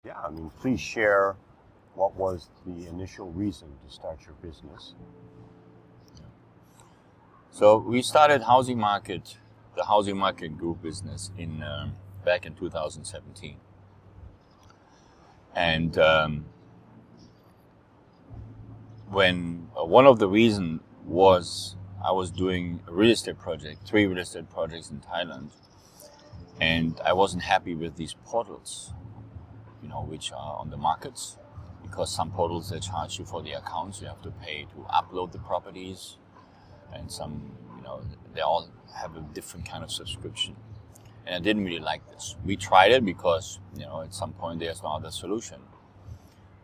Yeah, I mean, please share what was the initial reason to start your business. So we started the housing market group business back in 2017, and when one of the reasons was I was doing a real estate project, 3 real estate projects in Thailand, and I wasn't happy with these portals, which are on the markets, because some portals they charge you for the accounts, you have to pay to upload the properties, and some, they all have a different kind of subscription. And I didn't really like this. We tried it because, at some point there's no other solution.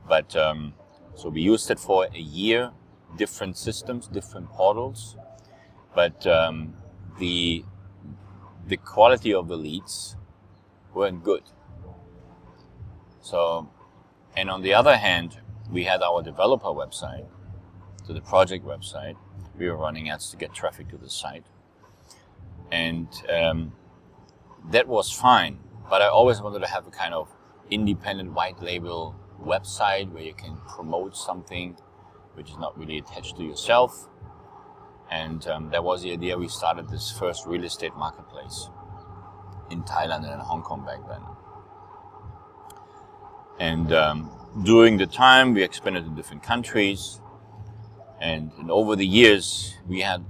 But so we used it for a year, different systems, different portals. But the quality of the leads weren't good. So, and on the other hand, we had our developer website, so the project website. We were running ads to get traffic to the site. And that was fine, but I always wanted to have a kind of independent white label website where you can promote something which is not really attached to yourself. And that was the idea. We started this first real estate marketplace in Thailand and in Hong Kong back then. And during the time, we expanded to different countries. And over the years, we had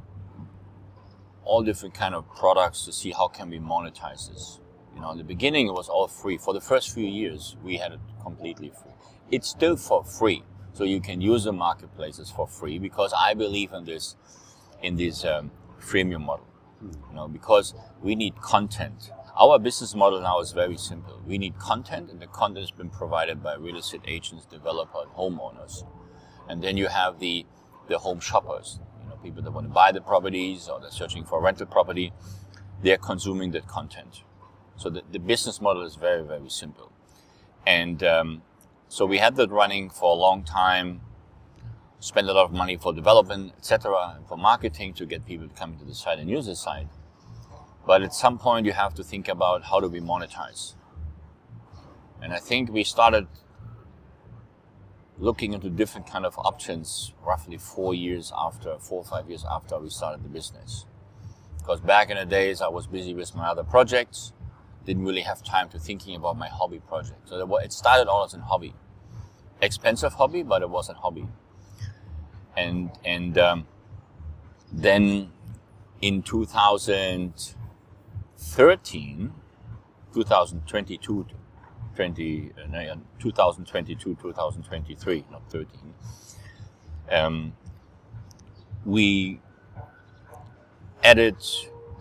all different kind of products to see how can we monetize this. In the beginning, it was all free. For the first few years, we had it completely free. It's still for free. So you can use the marketplaces for free, because I believe in this freemium model. Because we need content. Our business model now is very simple. We need content, and the content has been provided by real estate agents, developers, and homeowners. And then you have the home shoppers, people that want to buy the properties or they're searching for a rental property. They're consuming that content. So the business model is very, very simple. And so we had that running for a long time, spend a lot of money for development, etc., and for marketing to get people to come to the site and use the site. But at some point you have to think about how do we monetize. And I think we started looking into different kind of options roughly 4 or 5 years after we started the business. Because back in the days I was busy with my other projects, didn't really have time to thinking about my hobby project. So it started all as a hobby. Expensive hobby, but it was a hobby. And then in 2022, 2023, not 13, we added,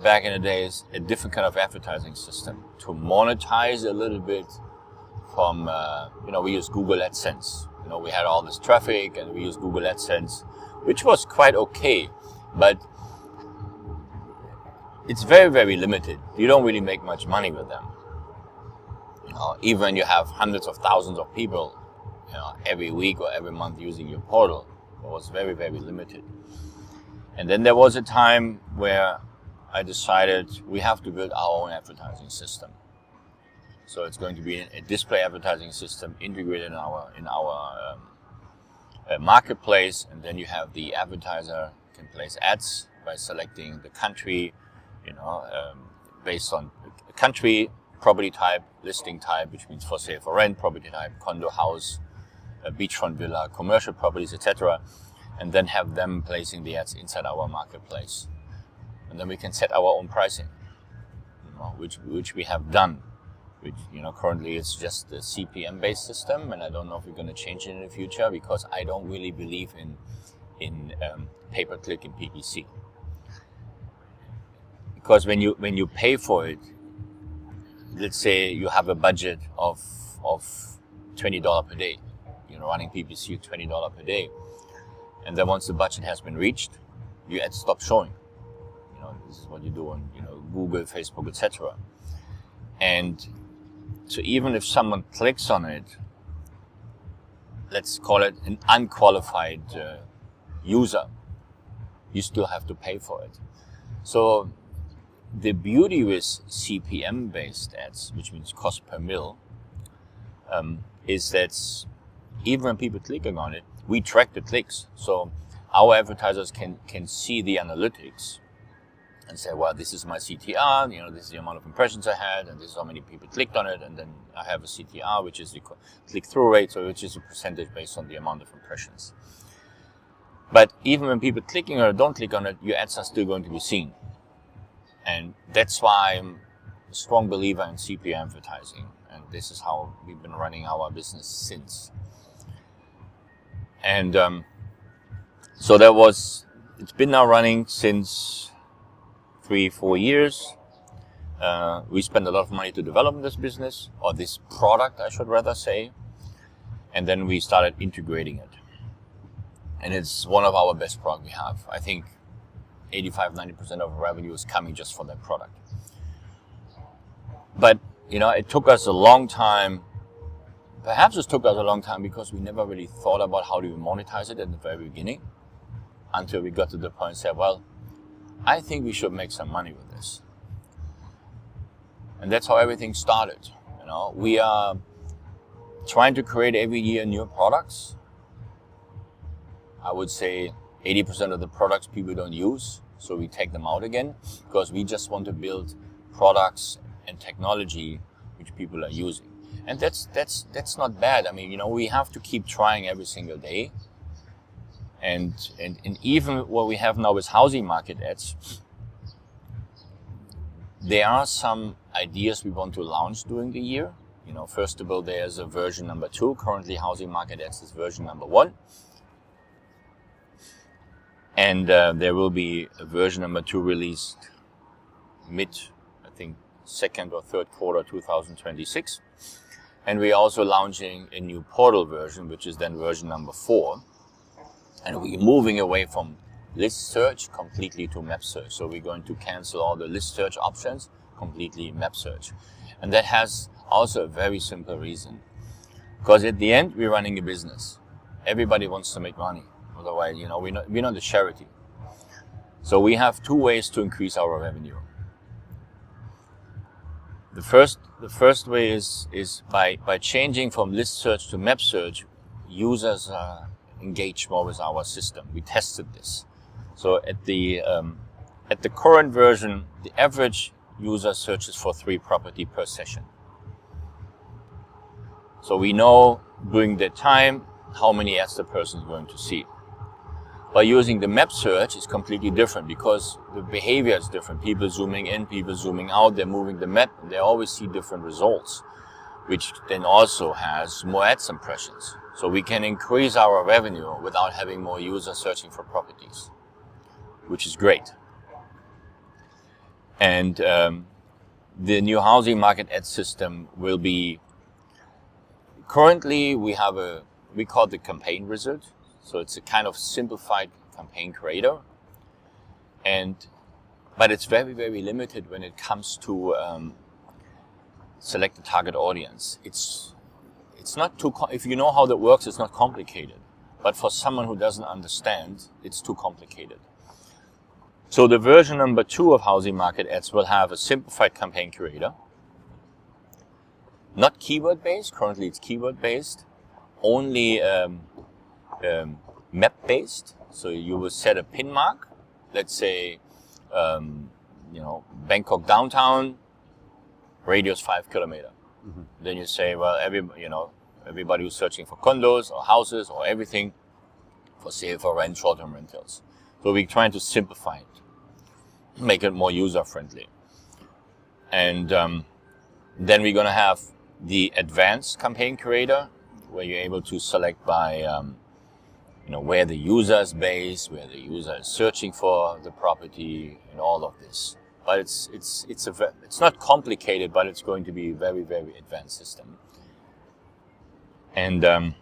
back in the days, a different kind of advertising system to monetize a little bit from, we use Google AdSense. We had all this traffic and we used Google AdSense, which was quite okay, but it's very, very limited. You don't really make much money with them. Even when you have hundreds of thousands of people, every week or every month using your portal, it was very, very limited. And then there was a time where I decided we have to build our own advertising system. So it's going to be a display advertising system integrated in our marketplace, and then you have the advertiser can place ads by selecting the country, based on country, property type, listing type, which means for sale, for rent, property type, condo, house, beachfront villa, commercial properties, etc. And then have them placing the ads inside our marketplace. And then we can set our own pricing, which we have done. Which, currently it's just the CPM-based system, and I don't know if we're going to change it in the future, because I don't really believe in pay-per-click and PPC. Because when you pay for it, let's say you have a budget of $20 per day, running PPC $20 per day, and then once the budget has been reached, your ads stop showing. This is what you do on Google, Facebook, etc. And so even if someone clicks on it, let's call it an unqualified user, you still have to pay for it. So the beauty with CPM-based ads, which means cost per mil, is that even when people clicking on it, we track the clicks. So our advertisers can see the analytics and say, well, this is my CTR, this is the amount of impressions I had, and this is how many people clicked on it, and then I have a CTR, which is the click-through rate, so which is a percentage based on the amount of impressions. But even when people clicking on it, don't click on it, your ads are still going to be seen. And that's why I'm a strong believer in CPA advertising, and this is how we've been running our business since. And so it's been now running since 3-4 years. We spent a lot of money to develop this business, or this product, I should rather say. And then we started integrating it. And it's one of our best products we have. I think 85-90% of revenue is coming just from that product. But, it took us a long time. Perhaps it took us a long time because we never really thought about how do we monetize it at the very beginning, until we got to the point and said, well, I think we should make some money with this. And that's how everything started. We are trying to create every year new products. I would say 80% of the products people don't use, so we take them out again, because we just want to build products and technology which people are using. And that's not bad. I mean, we have to keep trying every single day. And even what we have now with housing market ads, there are some ideas we want to launch during the year. First of all, there's a version number 2. Currently, housing market ads is version number 1. And there will be a version number 2 released I think, 2nd or 3rd quarter 2026. And we're also launching a new portal version, which is then version number 4. And we're moving away from list search completely to map search. So we're going to cancel all the list search options, completely map search. And that has also a very simple reason. Because at the end, we're running a business. Everybody wants to make money. Otherwise, we're not a charity. So we have 2 ways to increase our revenue. The first way is by changing from list search to map search, users engage more with our system. We tested this. So at the current version, the average user searches for 3 property per session. So we know during that time how many ads the person is going to see. By using the map search is completely different, because the behavior is different. People zooming in, people zooming out, they're moving the map, and they always see different results, which then also has more ads impressions. So we can increase our revenue without having more users searching for properties, which is great. And the new housing market ad system will be, currently we call it the campaign wizard. So it's a kind of simplified campaign creator. But it's very, very limited when it comes to select the target audience. It's not too, if you know how that works, it's not complicated. But for someone who doesn't understand, it's too complicated. So the version number 2 of housing market ads will have a simplified campaign creator. Not keyword based, currently it's keyword based. Only map based. So you will set a pin mark. Let's say, Bangkok downtown, radius 5 kilometers. Mm-hmm. Then you say, well, everybody who's searching for condos or houses or everything for sale, for rent, short-term rentals. So we're trying to simplify it, make it more user-friendly. And then we're going to have the advanced campaign creator, where you're able to select by, where the user is based, where the user is searching for the property, and all of this. But it's not complicated, but it's going to be a very, very advanced system. And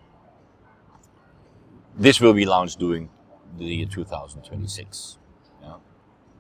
this will be launched during the year 2026. Yeah.